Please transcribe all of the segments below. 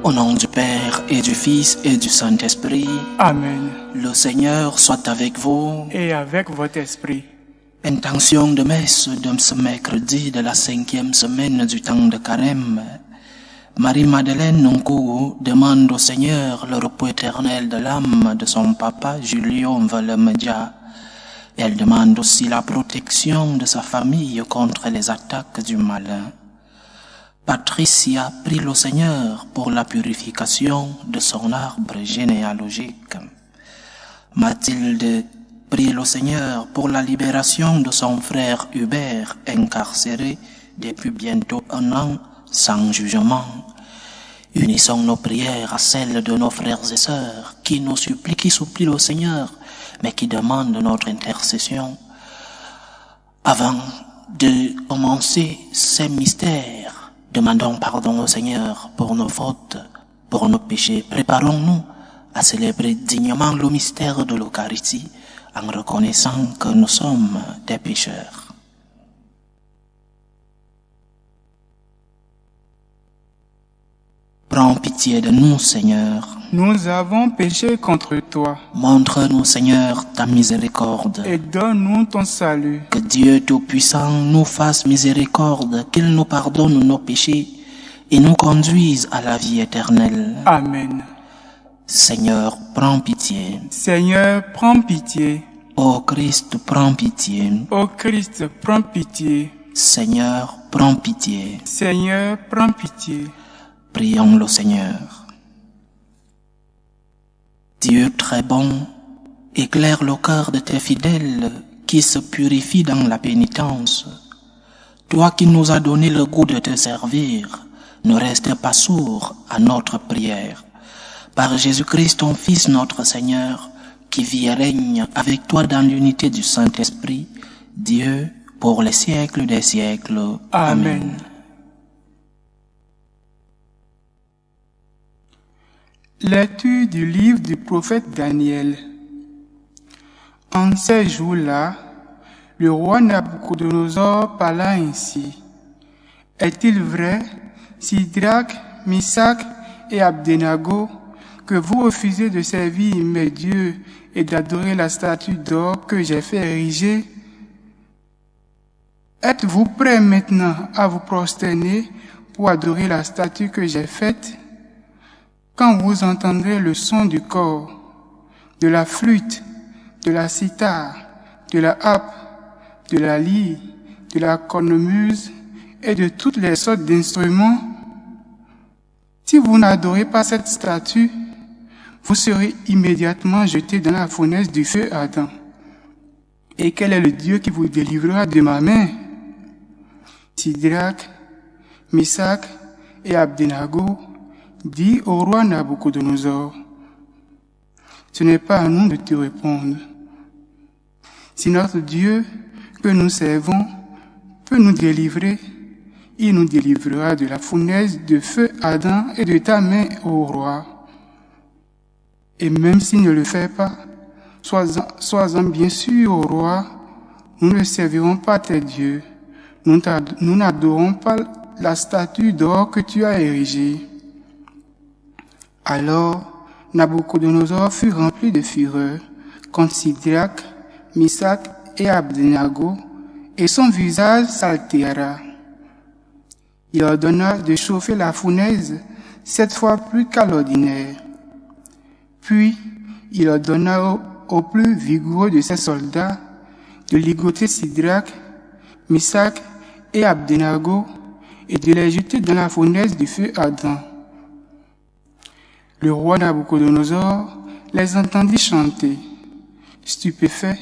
Au nom du Père et du Fils et du Saint-Esprit. Amen. Le Seigneur soit avec vous. Et avec votre esprit. Intention de messe de ce mercredi de la 5e semaine du temps de Carême. Marie-Madeleine Nonkou demande au Seigneur le repos éternel de l'âme de son papa Julio Vallemedia. Elle demande aussi la protection de sa famille contre les attaques du malin. Patricia prie le Seigneur pour la purification de son arbre généalogique. Mathilde prie le Seigneur pour la libération de son frère Hubert, incarcéré depuis bientôt 1 an sans jugement. Unissons nos prières à celles de nos frères et sœurs qui supplient le Seigneur, mais qui demandent notre intercession. Avant de commencer ces mystères, demandons pardon au Seigneur pour nos fautes, pour nos péchés. Préparons-nous à célébrer dignement le mystère de l'Eucharistie en reconnaissant que nous sommes des pécheurs. Prends pitié de nous, Seigneur. Nous avons péché contre toi. Montre-nous, Seigneur, ta miséricorde. Et donne-nous ton salut. Que Dieu Tout-Puissant nous fasse miséricorde, qu'il nous pardonne nos péchés et nous conduise à la vie éternelle. Amen. Seigneur, prends pitié. Seigneur, prends pitié. Ô Christ, prends pitié. Ô Christ, prends pitié. Seigneur, prends pitié. Seigneur, prends pitié. Prions le Seigneur. Dieu très bon, éclaire le cœur de tes fidèles qui se purifient dans la pénitence. Toi qui nous as donné le goût de te servir, ne reste pas sourd à notre prière. Par Jésus-Christ, ton Fils, notre Seigneur, qui vit et règne avec toi dans l'unité du Saint-Esprit, Dieu, pour les siècles des siècles. Amen. Lecture du livre du prophète Daniel. En ces jours-là, le roi Nabuchodonosor parla ainsi. Est-il vrai, Sidrac, Misac et Abdenago, que vous refusez de servir mes dieux et d'adorer la statue d'or que j'ai fait ériger? Êtes-vous prêts maintenant à vous prosterner pour adorer la statue que j'ai faite? Quand vous entendrez le son du cor, de la flûte, de la cithare, de la harpe, de la lyre, de la cornemuse et de toutes les sortes d'instruments, si vous n'adorez pas cette statue, vous serez immédiatement jeté dans la fournaise du feu ardent. Et quel est le Dieu qui vous délivrera de ma main? Sidrac, Misac et Abdenago dit au roi Nabuchodonosor, ce n'est pas à nous de te répondre. Si notre Dieu que nous servons peut nous délivrer, il nous délivrera de la fournaise de feu ardent et de ta main, ô roi. Et même s'il ne le fait pas, sois-en bien sûr, ô roi, nous ne servirons pas tes dieux, nous n'adorons pas la statue d'or que tu as érigée. Alors, Nabuchodonosor fut rempli de fureur contre Sidrac, Misac et Abdenago, et son visage s'altéra. Il ordonna de chauffer la fournaise 7 fois plus qu'à l'ordinaire. Puis, il ordonna aux plus vigoureux de ses soldats de ligoter Sidrac, Misac et Abdenago et de les jeter dans la fournaise du feu ardent. Le roi Nabuchodonosor les entendit chanter. Stupéfait,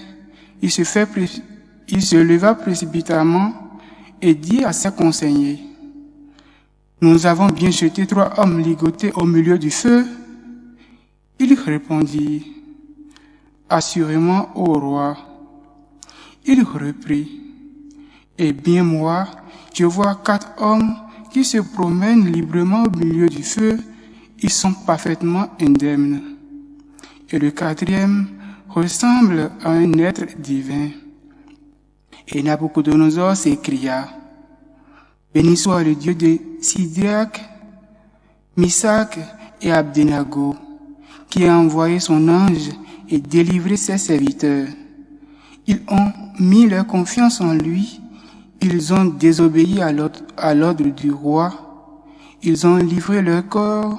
il se leva précipitamment et dit à ses conseillers, « Nous avons bien jeté 3 hommes ligotés au milieu du feu. » Il répondit, « Assurément, ô roi. » Il reprit, « Eh bien moi, je vois 4 hommes qui se promènent librement au milieu du feu. Ils sont parfaitement indemnes. Et le 4e ressemble à un être divin. » Et Nabuchodonosor s'écria, « Béni soit le Dieu de Sidrac, Missak et Abdenago, qui a envoyé son ange et délivré ses serviteurs. Ils ont mis leur confiance en lui, ils ont désobéi à l'ordre du roi, ils ont livré leur corps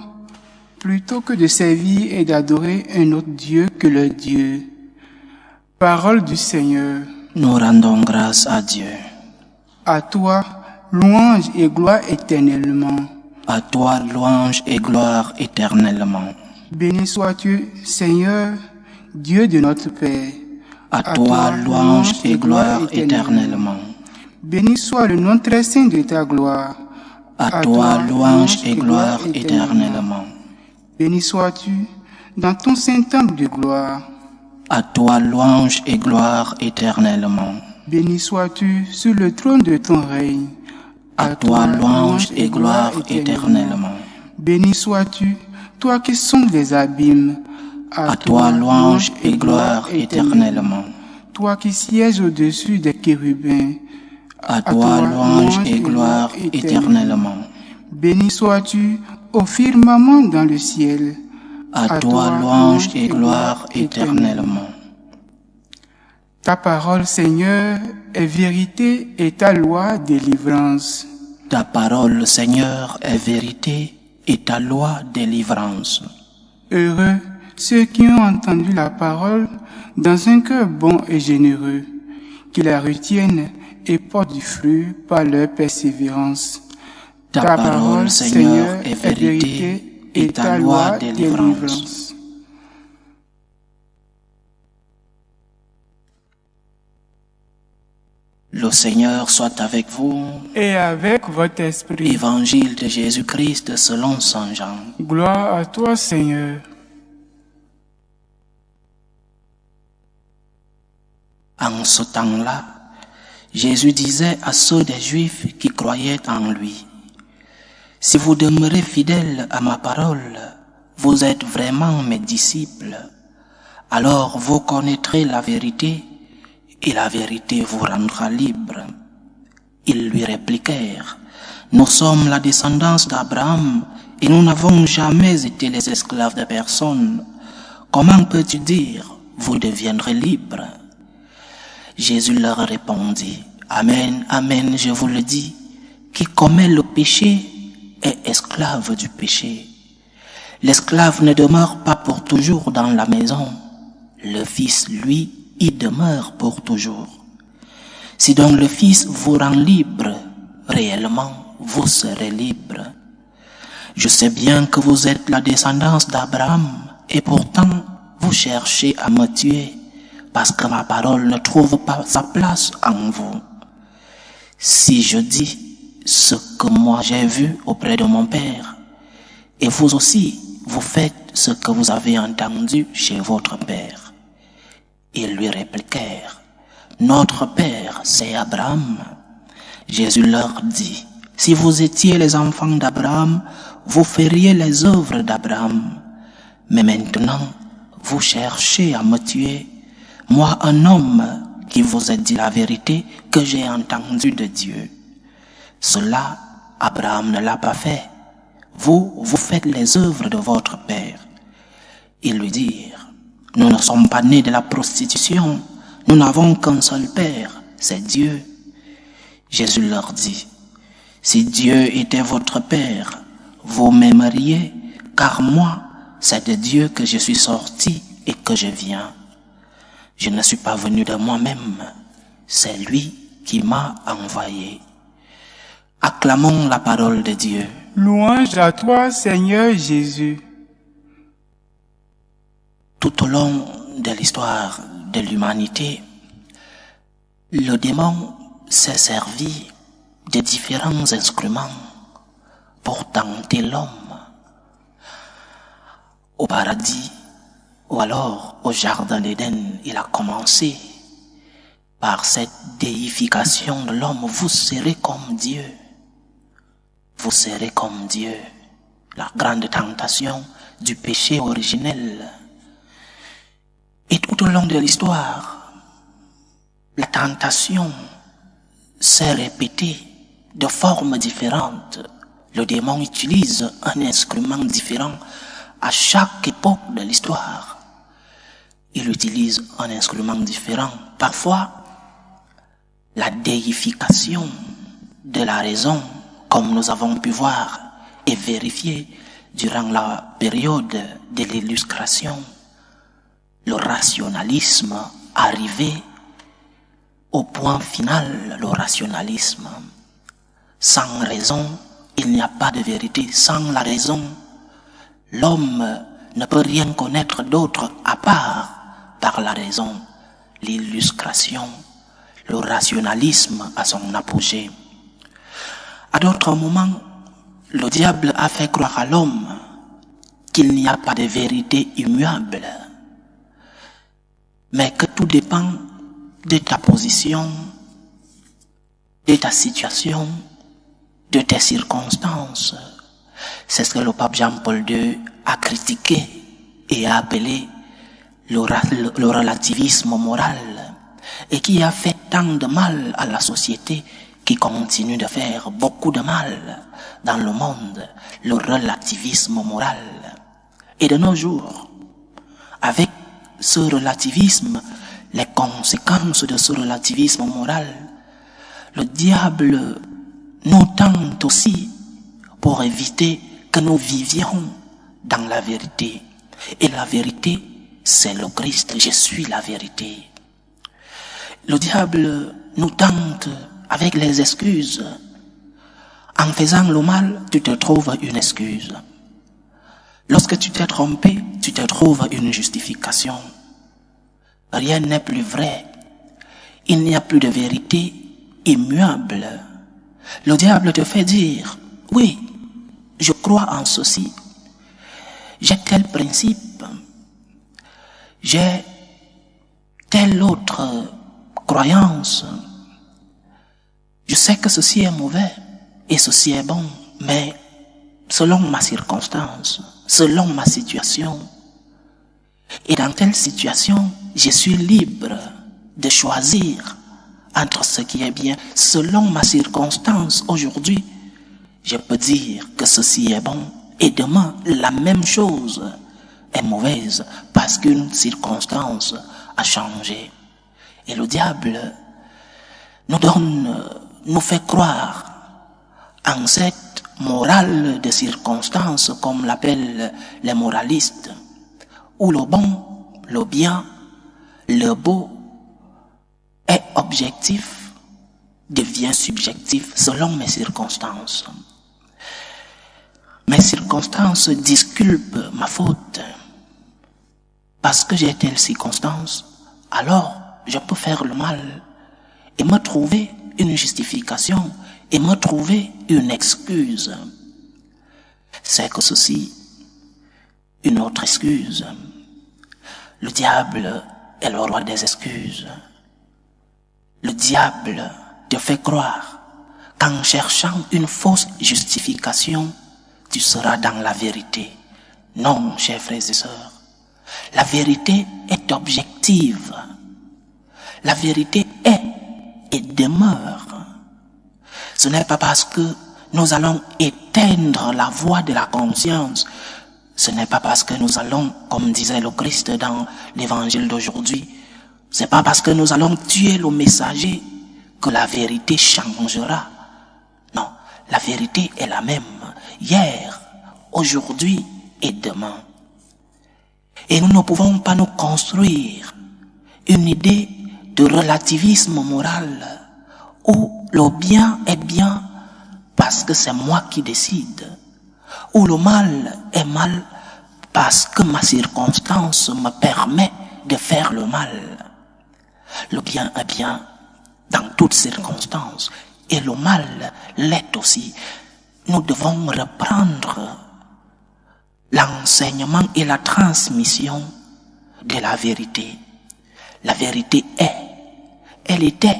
plutôt que de servir et d'adorer un autre Dieu que leur Dieu. Parole du Seigneur. Nous rendons grâce à Dieu. À toi, louange et gloire éternellement. À toi, louange et gloire éternellement. Béni sois-tu, Seigneur, Dieu de notre Père. À toi, louange et gloire éternellement. Béni soit le nom très saint de ta gloire. À toi, louange et gloire éternellement. Béni sois-tu dans ton saint temple de gloire. À toi, louange et gloire éternellement. Béni sois-tu sur le trône de ton règne. À toi, louange et gloire éternellement. Béni sois-tu, toi qui sondes les abîmes. À toi, louange et gloire éternellement. Toi qui sièges au-dessus des chérubins. À toi, louange et gloire éternellement. Béni sois-tu au firmament dans le ciel. À toi, louange et gloire éternellement. Ta parole, Seigneur, est vérité et ta loi délivrance. Ta parole, Seigneur, est vérité et ta loi délivrance. Heureux ceux qui ont entendu la parole dans un cœur bon et généreux, qui la retiennent et portent du fruit par leur persévérance. Ta parole, Seigneur, est vérité et ta loi délivrance. Le Seigneur soit avec vous. Et avec votre esprit. Évangile de Jésus-Christ selon saint Jean. Gloire à toi, Seigneur. En ce temps-là, Jésus disait à ceux des Juifs qui croyaient en lui, « Si vous demeurez fidèles à ma parole, vous êtes vraiment mes disciples. Alors vous connaîtrez la vérité, et la vérité vous rendra libre. » Ils lui répliquèrent, « Nous sommes la descendance d'Abraham, et nous n'avons jamais été les esclaves de personne. Comment peux-tu dire, vous deviendrez libres ?» Jésus leur répondit, « Amen, amen, je vous le dis, qui commet le péché est esclave du péché. L'esclave ne demeure pas pour toujours dans la maison, le Fils, lui, y demeure pour toujours. Si donc le Fils vous rend libre, réellement vous serez libre. Je sais bien que vous êtes la descendance d'Abraham, et pourtant vous cherchez à me tuer, parce que ma parole ne trouve pas sa place en vous. Si je dis ce que moi j'ai vu auprès de mon Père, et vous aussi, vous faites ce que vous avez entendu chez votre Père. » Ils lui répliquèrent, « Notre Père, c'est Abraham. » Jésus leur dit, « Si vous étiez les enfants d'Abraham, vous feriez les œuvres d'Abraham. Mais maintenant, vous cherchez à me tuer, moi, un homme qui vous a dit la vérité que j'ai entendue de Dieu. Cela, Abraham ne l'a pas fait. Vous faites les œuvres de votre Père. » Ils lui dirent, « Nous ne sommes pas nés de la prostitution, nous n'avons qu'un seul Père, c'est Dieu. » Jésus leur dit, « Si Dieu était votre Père, vous m'aimeriez, car moi, c'est de Dieu que je suis sorti et que je viens. Je ne suis pas venu de moi-même, c'est lui qui m'a envoyé. » Acclamons la parole de Dieu. Louange à toi, Seigneur Jésus. Tout au long de l'histoire de l'humanité, le démon s'est servi de différents instruments pour tenter l'homme. Au paradis, ou alors au jardin d'Éden, il a commencé par cette déification de l'homme. Vous serez comme Dieu. Vous serez comme Dieu. La grande tentation du péché originel. Et tout au long de l'histoire, la tentation s'est répétée de formes différentes le démon utilise un instrument différent à chaque époque de l'histoire. Il utilise un instrument différent. Parfois, la déification de la raison, comme nous avons pu voir et vérifier durant la période de l'illustration, le rationalisme arrivé au point final, le rationalisme. Sans raison, il n'y a pas de vérité. Sans la raison, l'homme ne peut rien connaître d'autre à part par la raison. L'illustration, le rationalisme à son apogée. À d'autres moments, le diable a fait croire à l'homme qu'il n'y a pas de vérité immuable, mais que tout dépend de ta position, de ta situation, de tes circonstances. C'est ce que le pape Jean-Paul II a critiqué et a appelé le relativisme moral, et qui a fait tant de mal à la société, qui continue de faire beaucoup de mal dans le monde, le relativisme moral. Et de nos jours, avec ce relativisme, les conséquences de ce relativisme moral, le diable nous tente aussi pour éviter que nous vivions dans la vérité. Et la vérité, c'est le Christ. Je suis la vérité. Le diable nous tente avec les excuses. En faisant le mal, tu te trouves une excuse. Lorsque tu t'es trompé, tu te trouves une justification. Rien n'est plus vrai. Il n'y a plus de vérité immuable. Le diable te fait dire, oui, je crois en ceci. J'ai tel principe. J'ai telle autre croyance. Je sais que ceci est mauvais et ceci est bon, mais selon ma circonstance, selon ma situation. Et dans telle situation, je suis libre de choisir entre ce qui est bien. Selon ma circonstance, aujourd'hui, je peux dire que ceci est bon. Et demain, la même chose est mauvaise parce qu'une circonstance a changé. Et le diable nous fait croire en cette morale de circonstances, comme l'appellent les moralistes, où le bon, le bien, le beau est objectif, devient subjectif selon mes circonstances. Mes circonstances disculpent ma faute. Parce que j'ai telle circonstance, alors je peux faire le mal et me trouver une justification et me trouver une excuse. C'est que ceci, une autre excuse. Le diable est le roi des excuses. Le diable te fait croire qu'en cherchant une fausse justification, tu seras dans la vérité. Non, chers frères et sœurs. La vérité est objective. La vérité est et demeure. Ce n'est pas parce que nous allons éteindre la voix de la conscience. Ce n'est pas parce que nous allons, comme disait le Christ dans l'évangile d'aujourd'hui, c'est pas parce que nous allons tuer le messager que la vérité changera. Non, la vérité est la même, hier, aujourd'hui et demain. Et nous ne pouvons pas nous construire une idée de relativisme moral où le bien est bien parce que c'est moi qui décide, où le mal est mal parce que ma circonstance me permet de faire le mal. Le bien est bien dans toutes circonstances et le mal l'est aussi. Nous devons reprendre l'enseignement et la transmission de la vérité. La vérité est, elle était,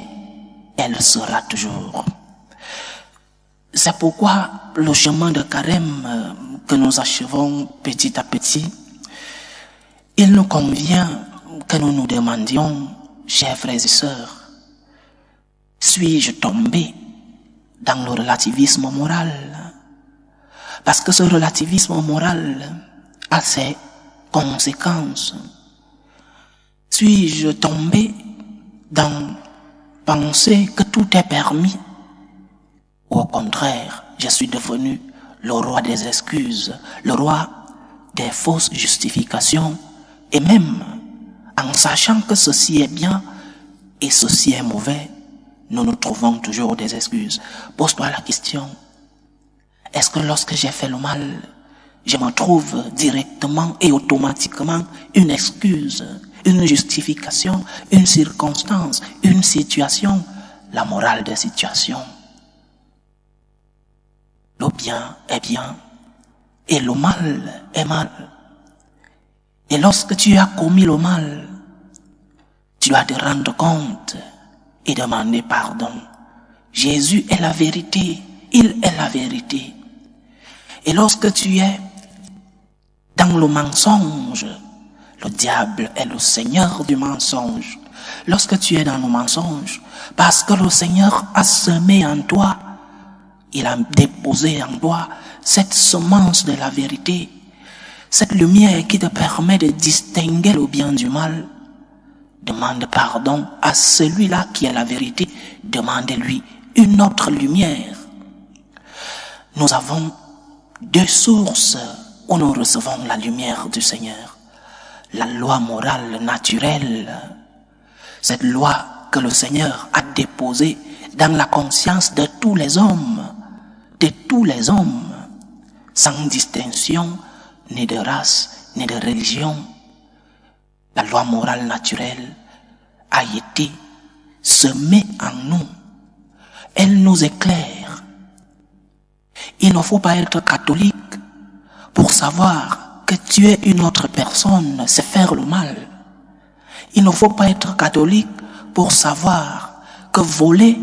elle sera toujours. C'est pourquoi le chemin de carême que nous achevons petit à petit, il nous convient que nous nous demandions, chers frères et sœurs, suis-je tombé dans le relativisme moral? Parce que ce relativisme moral a ses conséquences. Suis-je tombé dans penser que tout est permis? Ou au contraire, je suis devenu le roi des excuses, le roi des fausses justifications, et même en sachant que ceci est bien et ceci est mauvais, nous nous trouvons toujours des excuses. Pose-toi la question, est-ce que lorsque j'ai fait le mal, je me trouve directement et automatiquement une excuse, une justification, une circonstance, une situation, la morale des situations? Le bien est bien et le mal est mal. Et lorsque tu as commis le mal, tu dois te rendre compte et demander pardon. Jésus est la vérité, il est la vérité. Et lorsque tu es dans le mensonge, le diable est le seigneur du mensonge. Lorsque tu es dans le mensonge, parce que le Seigneur a semé en toi, il a déposé en toi cette semence de la vérité, cette lumière qui te permet de distinguer le bien du mal. Demande pardon à celui-là qui est la vérité. Demandez-lui une autre lumière. Nous avons deux sources où nous recevons la lumière du Seigneur. La loi morale naturelle, cette loi que le Seigneur a déposée dans la conscience de tous les hommes, sans distinction ni de race, ni de religion. La loi morale naturelle a été semée en nous. Elle nous éclaire. Il ne faut pas être catholique pour savoir que tuer une autre personne, c'est faire le mal. Il ne faut pas être catholique pour savoir que voler,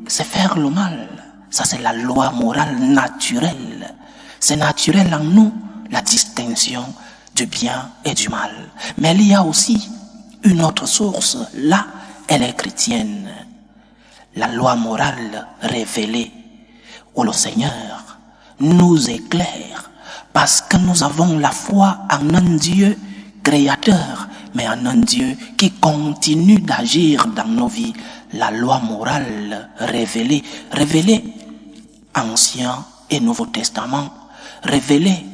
c'est faire le mal. Ça, c'est la loi morale naturelle. C'est naturel en nous, la distinction du bien et du mal. Mais il y a aussi une autre source. Là, elle est chrétienne. La loi morale révélée, où le Seigneur nous éclaire, parce que nous avons la foi en un Dieu créateur, mais en un Dieu qui continue d'agir dans nos vies. La loi morale révélée Ancien et Nouveau Testament, révélée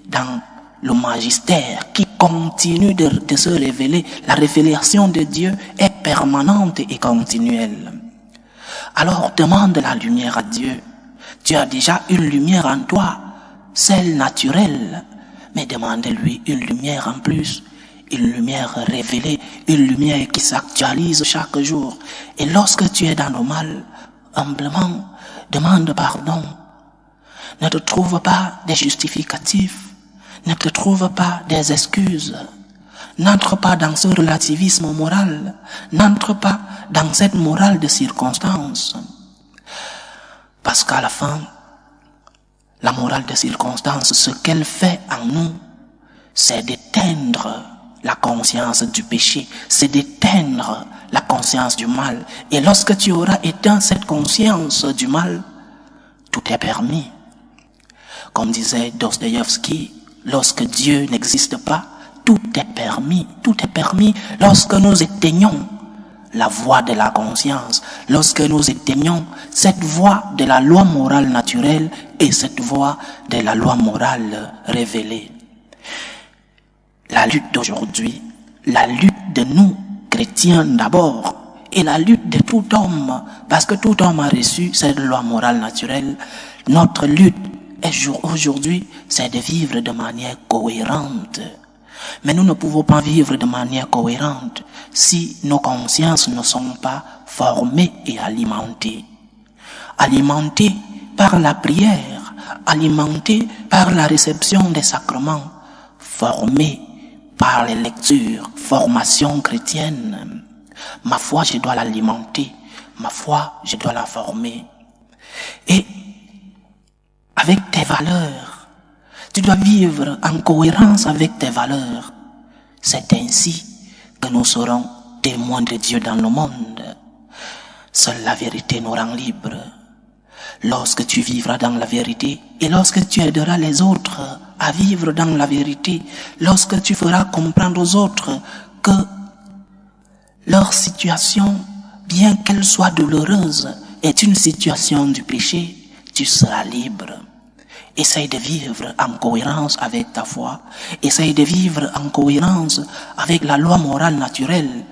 dans le magistère qui continue de se révéler. La révélation de Dieu est permanente et continuelle. Alors demande la lumière à Dieu. Tu as déjà une lumière en toi, celle naturelle, mais demande-lui une lumière en plus, une lumière révélée, une lumière qui s'actualise chaque jour. Et lorsque tu es dans le mal, humblement, demande pardon. Ne te trouve pas des justificatifs, ne te trouve pas des excuses. N'entre pas dans ce relativisme moral, n'entre pas dans cette morale de circonstance. Parce qu'à la fin, la morale de circonstance, ce qu'elle fait en nous, c'est d'éteindre la conscience du péché, c'est d'éteindre la conscience du mal. Et lorsque tu auras éteint cette conscience du mal, tout est permis. Comme disait Dostoïevski, lorsque Dieu n'existe pas, tout est permis. Tout est permis lorsque nous éteignons la voix de la conscience, lorsque nous éteignons cette voix de la loi morale naturelle et cette voix de la loi morale révélée. La lutte d'aujourd'hui, la lutte de nous, chrétiens d'abord, et la lutte de tout homme, parce que tout homme a reçu cette loi morale naturelle. Notre lutte aujourd'hui, c'est de vivre de manière cohérente. Mais nous ne pouvons pas vivre de manière cohérente si nos consciences ne sont pas formées et alimentées. Alimentées par la prière, alimentées par la réception des sacrements, formées par les lectures, formation chrétienne. Ma foi, je dois l'alimenter. Ma foi, je dois la former. Et avec tes valeurs, tu dois vivre en cohérence avec tes valeurs. C'est ainsi que nous serons témoins de Dieu dans le monde. Seule la vérité nous rend libres. Lorsque tu vivras dans la vérité et lorsque tu aideras les autres à vivre dans la vérité, lorsque tu feras comprendre aux autres que leur situation, bien qu'elle soit douloureuse, est une situation du péché, tu seras libre. Essaye de vivre en cohérence avec ta foi. Essaye de vivre en cohérence avec la loi morale naturelle.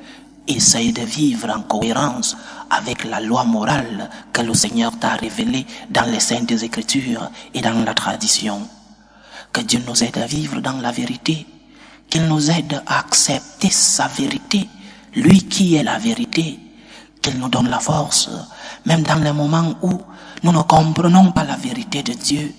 Essaye de vivre en cohérence avec la loi morale que le Seigneur t'a révélée dans les Saintes Écritures et dans la tradition. Que Dieu nous aide à vivre dans la vérité. Qu'il nous aide à accepter sa vérité, lui qui est la vérité. Qu'il nous donne la force, même dans les moments où nous ne comprenons pas la vérité de Dieu,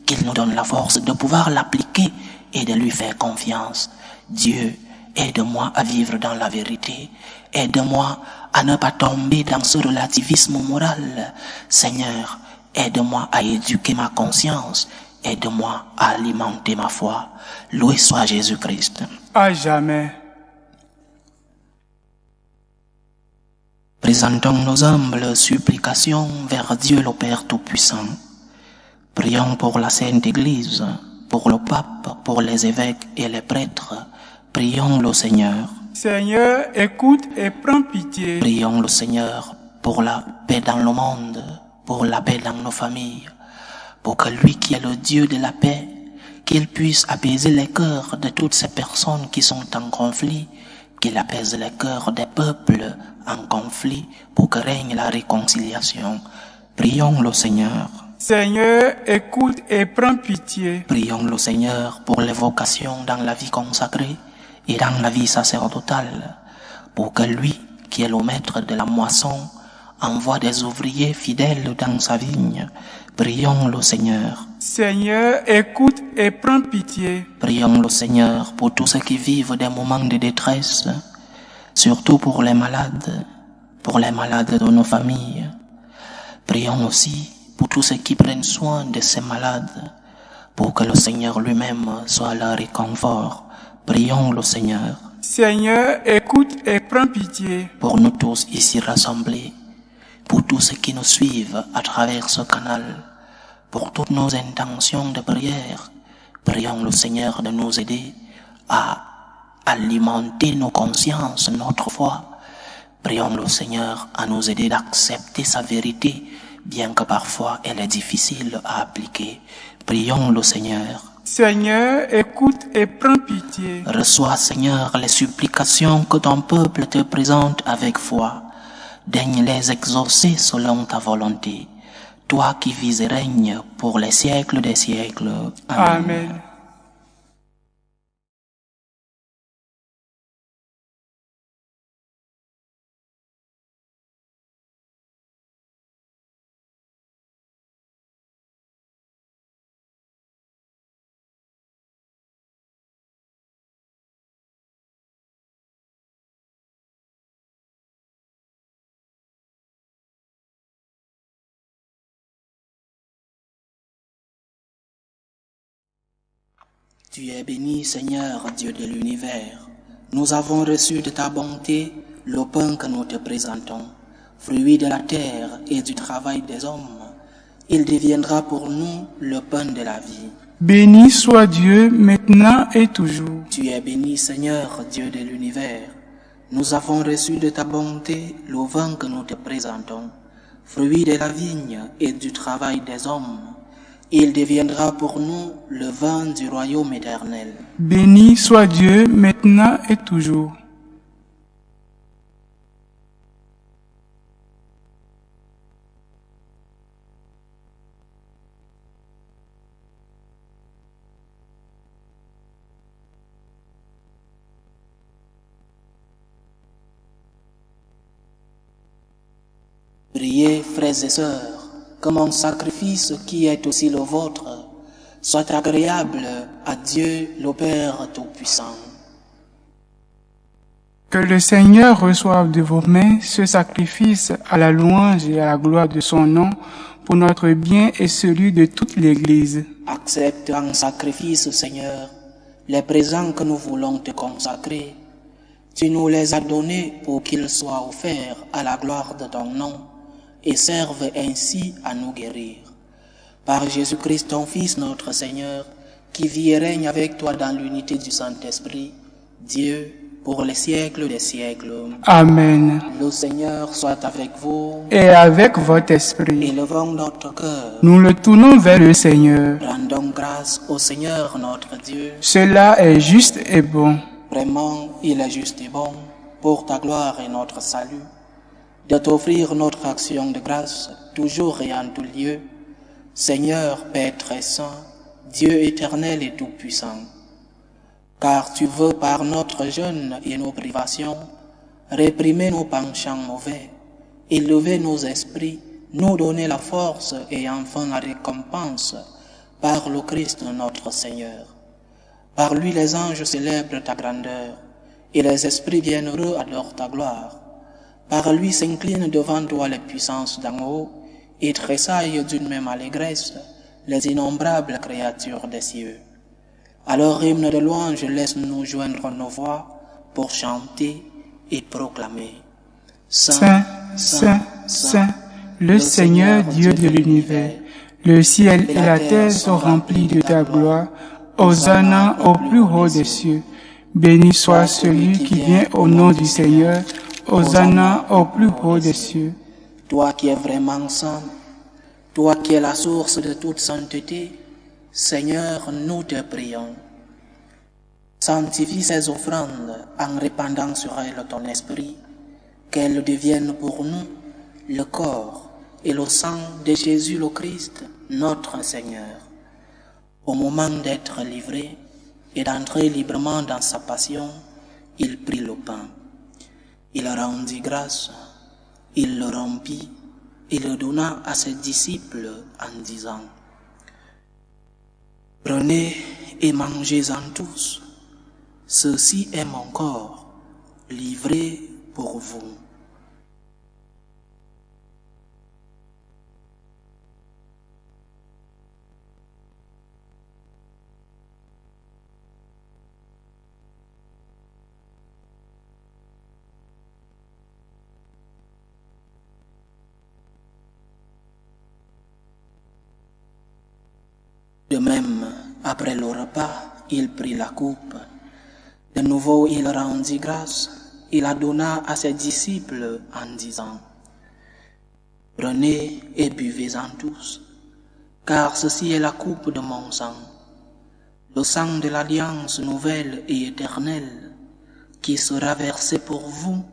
qu'il nous donne la force de pouvoir l'appliquer et de lui faire confiance. Dieu, aide-moi à vivre dans la vérité. Aide-moi à ne pas tomber dans ce relativisme moral. Seigneur, aide-moi à éduquer ma conscience. Aide-moi à alimenter ma foi. Loué soit Jésus-Christ. À jamais. Présentons nos humbles supplications vers Dieu le Père Tout-Puissant. Prions pour la Sainte Église, pour le pape, pour les évêques et les prêtres. Prions le Seigneur. Seigneur, écoute et prends pitié. Prions le Seigneur pour la paix dans le monde, pour la paix dans nos familles, pour que lui qui est le Dieu de la paix, qu'il puisse apaiser les cœurs de toutes ces personnes qui sont en conflit, qu'il apaise les cœurs des peuples en conflit pour que règne la réconciliation. Prions le Seigneur. Seigneur, écoute et prends pitié. Prions le Seigneur pour les vocations dans la vie consacrée et dans la vie sacerdotale, pour que lui, qui est le maître de la moisson, envoie des ouvriers fidèles dans sa vigne. Prions le Seigneur. Seigneur, écoute et prends pitié. Prions le Seigneur pour tous ceux qui vivent des moments de détresse, surtout pour les malades de nos familles. Prions aussi pour tous ceux qui prennent soin de ces malades, pour que le Seigneur lui-même soit leur réconfort. Prions le Seigneur. Seigneur, écoute et prends pitié. Pour nous tous ici rassemblés, pour tous ceux qui nous suivent à travers ce canal, pour toutes nos intentions de prière, prions le Seigneur de nous aider à alimenter nos consciences, notre foi. Prions le Seigneur à nous aider d'accepter sa vérité, bien que parfois elle est difficile à appliquer. Prions le Seigneur. Seigneur, écoute et prends pitié. Reçois, Seigneur, les supplications que ton peuple te présente avec foi. Daigne les exaucer selon ta volonté. Toi qui vis et règnes pour les siècles des siècles. Amen. Amen. Tu es béni, Seigneur, Dieu de l'univers. Nous avons reçu de ta bonté le pain que nous te présentons, fruit de la terre et du travail des hommes. Il deviendra pour nous le pain de la vie. Béni soit Dieu maintenant et toujours. Tu es béni, Seigneur, Dieu de l'univers. Nous avons reçu de ta bonté le vin que nous te présentons, fruit de la vigne et du travail des hommes. Il deviendra pour nous le vin du royaume éternel. Béni soit Dieu maintenant et toujours. Priez, frères et sœurs, que mon sacrifice qui est aussi le vôtre soit agréable à Dieu le Père Tout-Puissant. Que le Seigneur reçoive de vos mains ce sacrifice à la louange et à la gloire de son nom pour notre bien et celui de toute l'Église. Accepte en sacrifice, Seigneur, les présents que nous voulons te consacrer. Tu nous les as donnés pour qu'ils soient offerts à la gloire de ton nom, et servent ainsi à nous guérir. Par Jésus-Christ, ton Fils, notre Seigneur, qui vit et règne avec toi dans l'unité du Saint-Esprit, Dieu, pour les siècles des siècles. Amen. Le Seigneur soit avec vous. Et avec votre esprit, Élevons notre cœur. nous le tournons vers le Seigneur. Rendons grâce au Seigneur notre Dieu. Cela est juste et bon. Vraiment, il est juste et bon, pour ta gloire et notre salut, de t'offrir notre action de grâce, toujours et en tout lieu. Seigneur, Père très saint, Dieu éternel et tout-puissant, car tu veux par notre jeûne et nos privations réprimer nos penchants mauvais, élever nos esprits, nous donner la force et enfin la récompense par le Christ notre Seigneur. Par lui les anges célèbrent ta grandeur et les esprits bienheureux adorent ta gloire. Par lui s'inclinent devant toi les puissances d'en haut et tressaillent d'une même allégresse les innombrables créatures des cieux. Alors hymne de louange, laisse-nous joindre nos voix pour chanter et proclamer. Saint, Saint, Saint, le Seigneur Dieu de l'univers, le ciel et la terre sont remplis de ta gloire. Hosanna au plus haut des cieux. Béni soit celui qui vient au nom du Seigneur. Hosanna au plus haut des cieux. Toi qui es vraiment saint, toi qui es la source de toute sainteté, Seigneur, nous te prions. Sanctifie ces offrandes en répandant sur elles ton esprit, qu'elles deviennent pour nous le corps et le sang de Jésus le Christ, notre Seigneur. Au moment d'être livré et d'entrer librement dans sa passion, il prit le pain. Il rendit grâce, il le rompit et le donna à ses disciples en disant: Prenez et mangez-en tous, ceci est mon corps, livré pour vous. De même, après le repas, il prit la coupe. De nouveau, il rendit grâce. Il la donna à ses disciples en disant: Prenez et buvez-en tous, car ceci est la coupe de mon sang, le sang de l'alliance nouvelle et éternelle, qui sera versé pour vous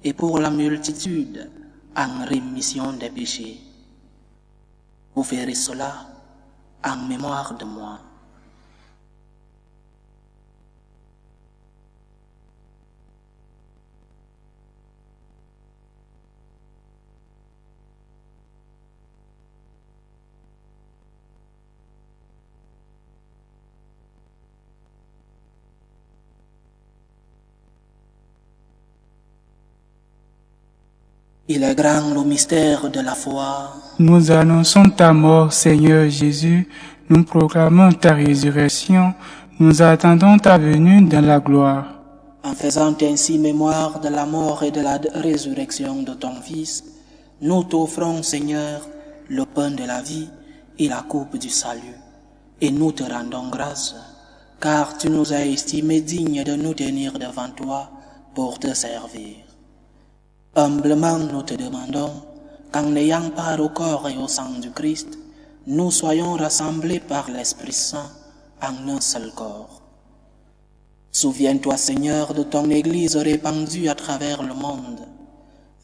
et pour la multitude en rémission des péchés. Vous ferez cela en mémoire de moi. Il est grand le mystère de la foi. Nous annonçons ta mort, Seigneur Jésus. Nous proclamons ta résurrection. Nous attendons ta venue dans la gloire. En faisant ainsi mémoire de la mort et de la résurrection de ton Fils, nous t'offrons, Seigneur, le pain de la vie et la coupe du salut. Et nous te rendons grâce, car tu nous as estimés dignes de nous tenir devant toi pour te servir. Humblement nous te demandons qu'en ayant part au corps et au sang du Christ, nous soyons rassemblés par l'Esprit Saint en un seul corps. Souviens-toi, Seigneur, de ton Église répandue à travers le monde.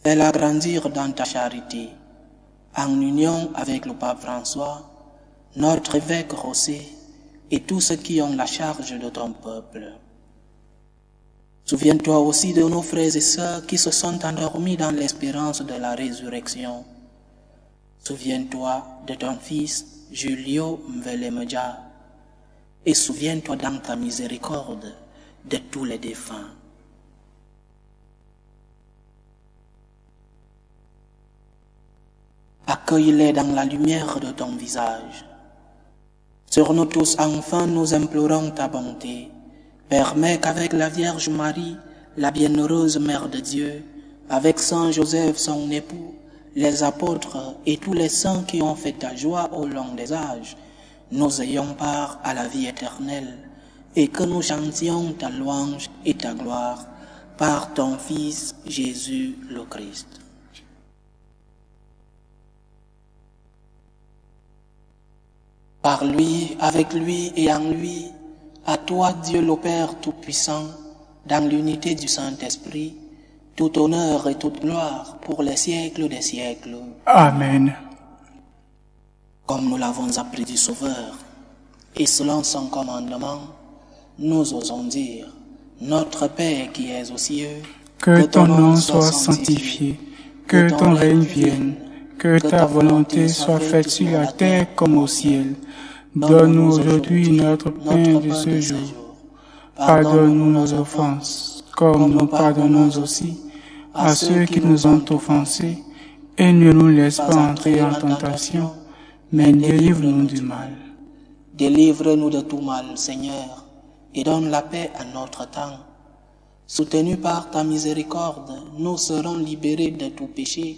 Fais-la grandir dans ta charité, en union avec le pape François, notre évêque José et tous ceux qui ont la charge de ton peuple. Souviens-toi aussi de nos frères et sœurs qui se sont endormis dans l'espérance de la résurrection. Souviens-toi de ton fils Julio Mvelemeja et souviens-toi dans ta miséricorde de tous les défunts. Accueille-les dans la lumière de ton visage. Sur nous tous, enfin, nous implorons ta bonté. Permets qu'avec la Vierge Marie, la bienheureuse Mère de Dieu, avec Saint Joseph son époux, les apôtres et tous les saints qui ont fait ta joie au long des âges, nous ayons part à la vie éternelle, et que nous chantions ta louange et ta gloire par ton Fils Jésus le Christ. Par lui, avec lui et en lui, à toi Dieu le Père Tout-Puissant, dans l'unité du Saint-Esprit, tout honneur et toute gloire pour les siècles des siècles. Amen. Comme nous l'avons appris du Sauveur, et selon son commandement, nous osons dire, notre Père qui es aux cieux, que ton nom soit sanctifié, que ton règne vienne, que ta volonté soit faite sur la terre comme au ciel. Donne-nous aujourd'hui notre pain de ce jour. Pardonne-nous nos offenses, comme nous pardonnons aussi à ceux qui nous ont offensés, et ne nous laisse pas entrer en tentation, mais délivre-nous du mal. Délivre-nous de tout mal, Seigneur, et donne la paix à notre temps. Soutenus par ta miséricorde, nous serons libérés de tout péché,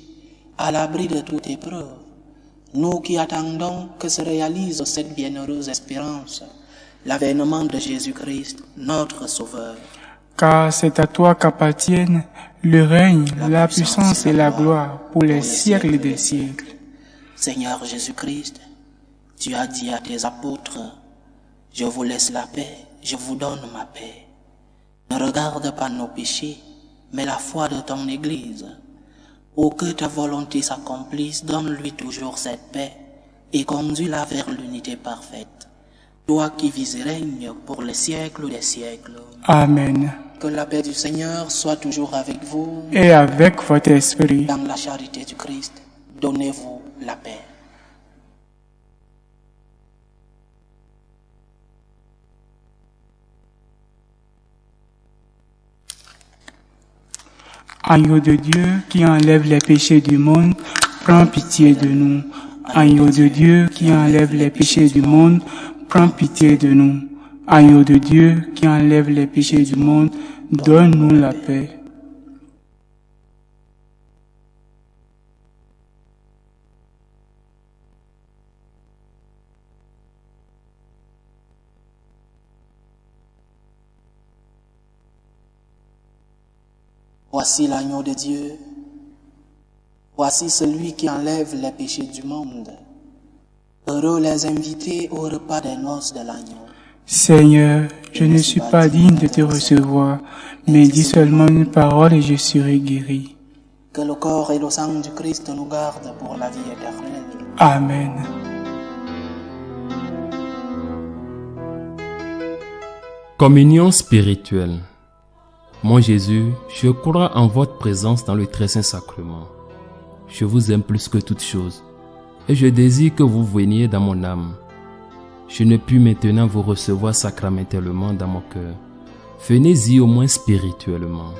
à l'abri de toute épreuve. Nous qui attendons que se réalise cette bienheureuse espérance, l'avènement de Jésus-Christ, notre Sauveur. Car c'est à toi qu'appartiennent le règne, la puissance et la gloire pour les siècles des siècles. Seigneur Jésus-Christ, tu as dit à tes apôtres, « Je vous laisse la paix, je vous donne ma paix. Ne regarde pas nos péchés, mais la foi de ton Église. Ô que ta volonté s'accomplisse, donne-lui toujours cette paix et conduis-la vers l'unité parfaite. Toi qui vis et règnes pour les siècles des siècles. Amen. Que la paix du Seigneur soit toujours avec vous. Et avec votre esprit. Dans la charité du Christ, donnez-vous la paix. Agneau de Dieu qui enlève les péchés du monde, prends pitié de nous. Agneau de Dieu qui enlève les péchés du monde, prends pitié de nous. Agneau de Dieu qui enlève les péchés du monde, donne-nous la paix. Voici l'agneau de Dieu. Voici celui qui enlève les péchés du monde. Heureux les invités au repas des noces de l'agneau. Seigneur, je ne suis pas digne de te recevoir, mais dis seulement une parole et je serai guéri. Que le corps et le sang du Christ nous gardent pour la vie éternelle. Amen. Communion spirituelle. Mon Jésus, je crois en votre présence dans le très saint sacrement. Je vous aime plus que toute chose, et je désire que vous veniez dans mon âme. Je ne puis maintenant vous recevoir sacramentellement dans mon cœur. Venez-y au moins spirituellement.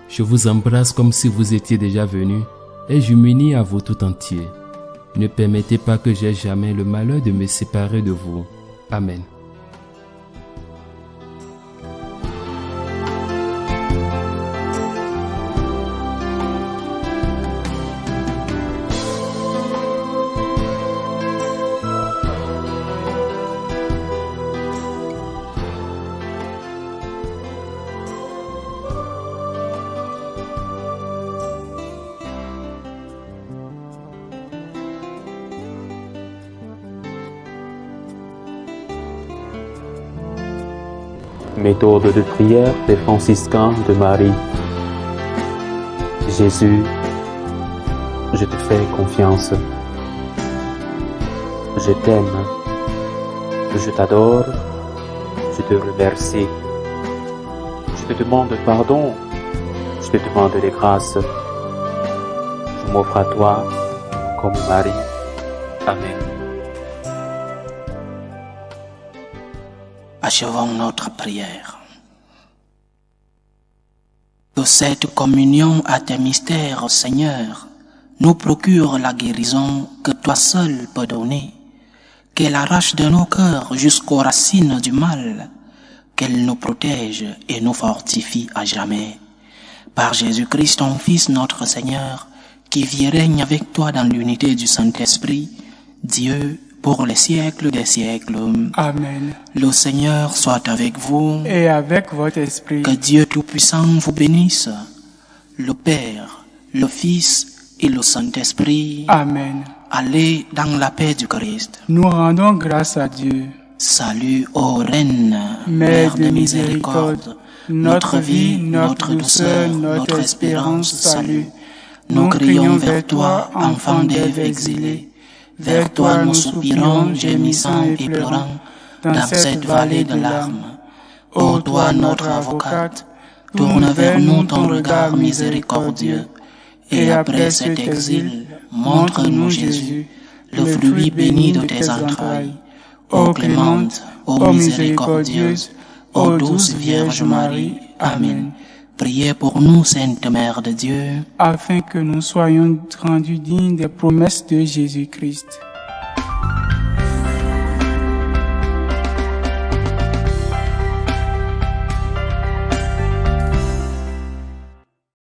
Je vous embrasse comme si vous étiez déjà venu, et je m'unis à vous tout entier. Ne permettez pas que j'aie jamais le malheur de me séparer de vous. Amen. Méthode de prière des franciscains de Marie. Jésus, je te fais confiance. Je t'aime. Je t'adore. Je te remercie. Je te demande pardon. Je te demande les grâces. Je m'offre à toi comme Marie. Amen. Achevons notre prière. Que cette communion à tes mystères, Seigneur, nous procure la guérison que toi seul peux donner, qu'elle arrache de nos cœurs jusqu'aux racines du mal, qu'elle nous protège et nous fortifie à jamais. Par Jésus-Christ, ton Fils, notre Seigneur, qui vit et règne avec toi dans l'unité du Saint-Esprit, Dieu, pour les siècles des siècles. Amen. Le Seigneur soit avec vous. Et avec votre esprit. Que Dieu Tout-Puissant vous bénisse, le Père, le Fils et le Saint-Esprit. Amen. Allez dans la paix du Christ. Nous rendons grâce à Dieu. Salut, ô Reine, Mère de miséricorde, notre vie, notre douceur, notre espérance, salut. Nous crions vers toi, enfant d'Ève exilée. Vers toi nous soupirons, gémissant et pleurant, dans cette vallée de larmes. Ô toi, notre avocate, tourne vers nous ton regard miséricordieux, et après cet exil, montre-nous Jésus, le fruit béni de tes entrailles. Ô clémente, ô miséricordieuse, ô douce Vierge Marie. Amen. Priez pour nous, Sainte Mère de Dieu, afin que nous soyons rendus dignes des promesses de Jésus-Christ.